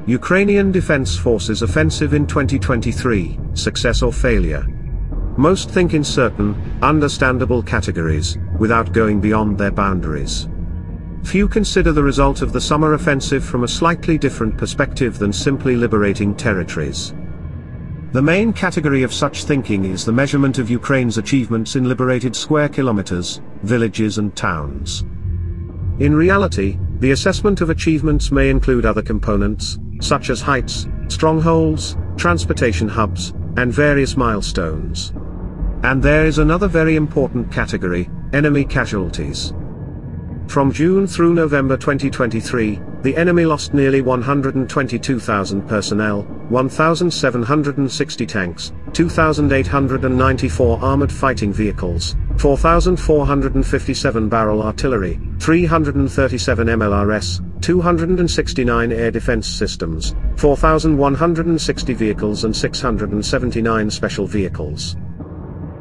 Ukrainian Defense Forces offensive in 2023, success or failure. Most think in certain, understandable categories, without going beyond their boundaries. Few consider the result of the summer offensive from a slightly different perspective than simply liberating territories. The main category of such thinking is the measurement of Ukraine's achievements in liberated square kilometers, villages and towns. In reality, the assessment of achievements may include other components, such as heights, strongholds, transportation hubs, and various milestones. And there is another very important category, enemy casualties. From June through November 2023, the enemy lost nearly 122,000 personnel, 1,760 tanks, 2,894 armored fighting vehicles, 4,457 barrel artillery, 337 MLRS, 269 air defense systems, 4,160 vehicles and 679 special vehicles.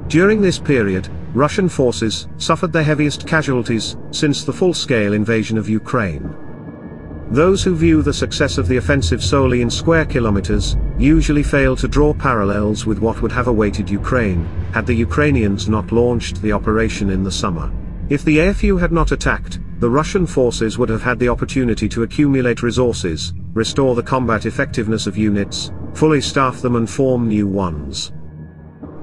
During this period, Russian forces suffered their heaviest casualties since the full-scale invasion of Ukraine. Those who view the success of the offensive solely in square kilometers usually fail to draw parallels with what would have awaited Ukraine had the Ukrainians not launched the operation in the summer. If the AFU had not attacked, the Russian forces would have had the opportunity to accumulate resources, restore the combat effectiveness of units, fully staff them and form new ones.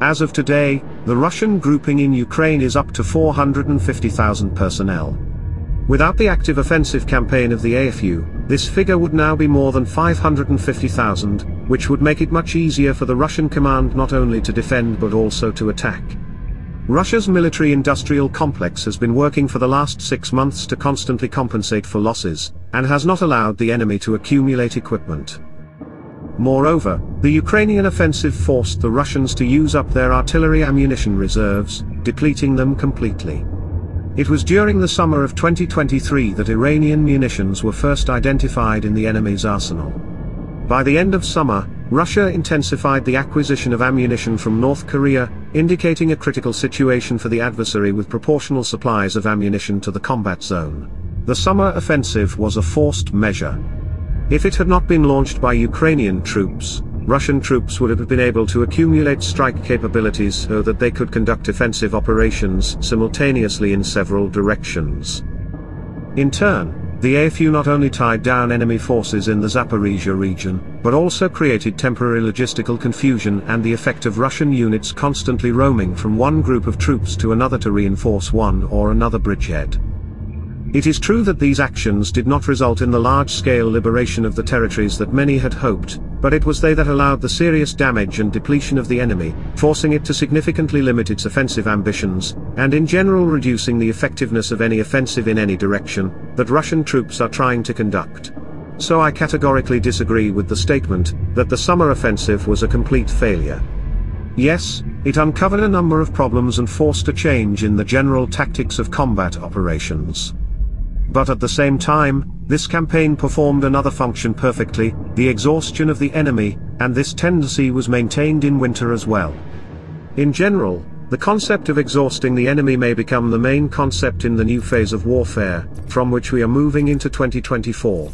As of today, the Russian grouping in Ukraine is up to 450,000 personnel. Without the active offensive campaign of the AFU, this figure would now be more than 550,000, which would make it much easier for the Russian command not only to defend but also to attack. Russia's military-industrial complex has been working for the last 6 months to constantly compensate for losses, and has not allowed the enemy to accumulate equipment. Moreover, the Ukrainian offensive forced the Russians to use up their artillery ammunition reserves, depleting them completely. It was during the summer of 2023 that Iranian munitions were first identified in the enemy's arsenal. By the end of summer, Russia intensified the acquisition of ammunition from North Korea, indicating a critical situation for the adversary with proportional supplies of ammunition to the combat zone. The summer offensive was a forced measure. If it had not been launched by Ukrainian troops, Russian troops would have been able to accumulate strike capabilities so that they could conduct offensive operations simultaneously in several directions. In turn, the AFU not only tied down enemy forces in the Zaporizhia region, but also created temporary logistical confusion and the effect of Russian units constantly roaming from one group of troops to another to reinforce one or another bridgehead. It is true that these actions did not result in the large-scale liberation of the territories that many had hoped, but it was they that allowed the serious damage and depletion of the enemy, forcing it to significantly limit its offensive ambitions, and in general reducing the effectiveness of any offensive in any direction that Russian troops are trying to conduct. So I categorically disagree with the statement that the summer offensive was a complete failure. Yes, it uncovered a number of problems and forced a change in the general tactics of combat operations. But at the same time, this campaign performed another function perfectly, the exhaustion of the enemy, and this tendency was maintained in winter as well. In general, the concept of exhausting the enemy may become the main concept in the new phase of warfare, from which we are moving into 2024.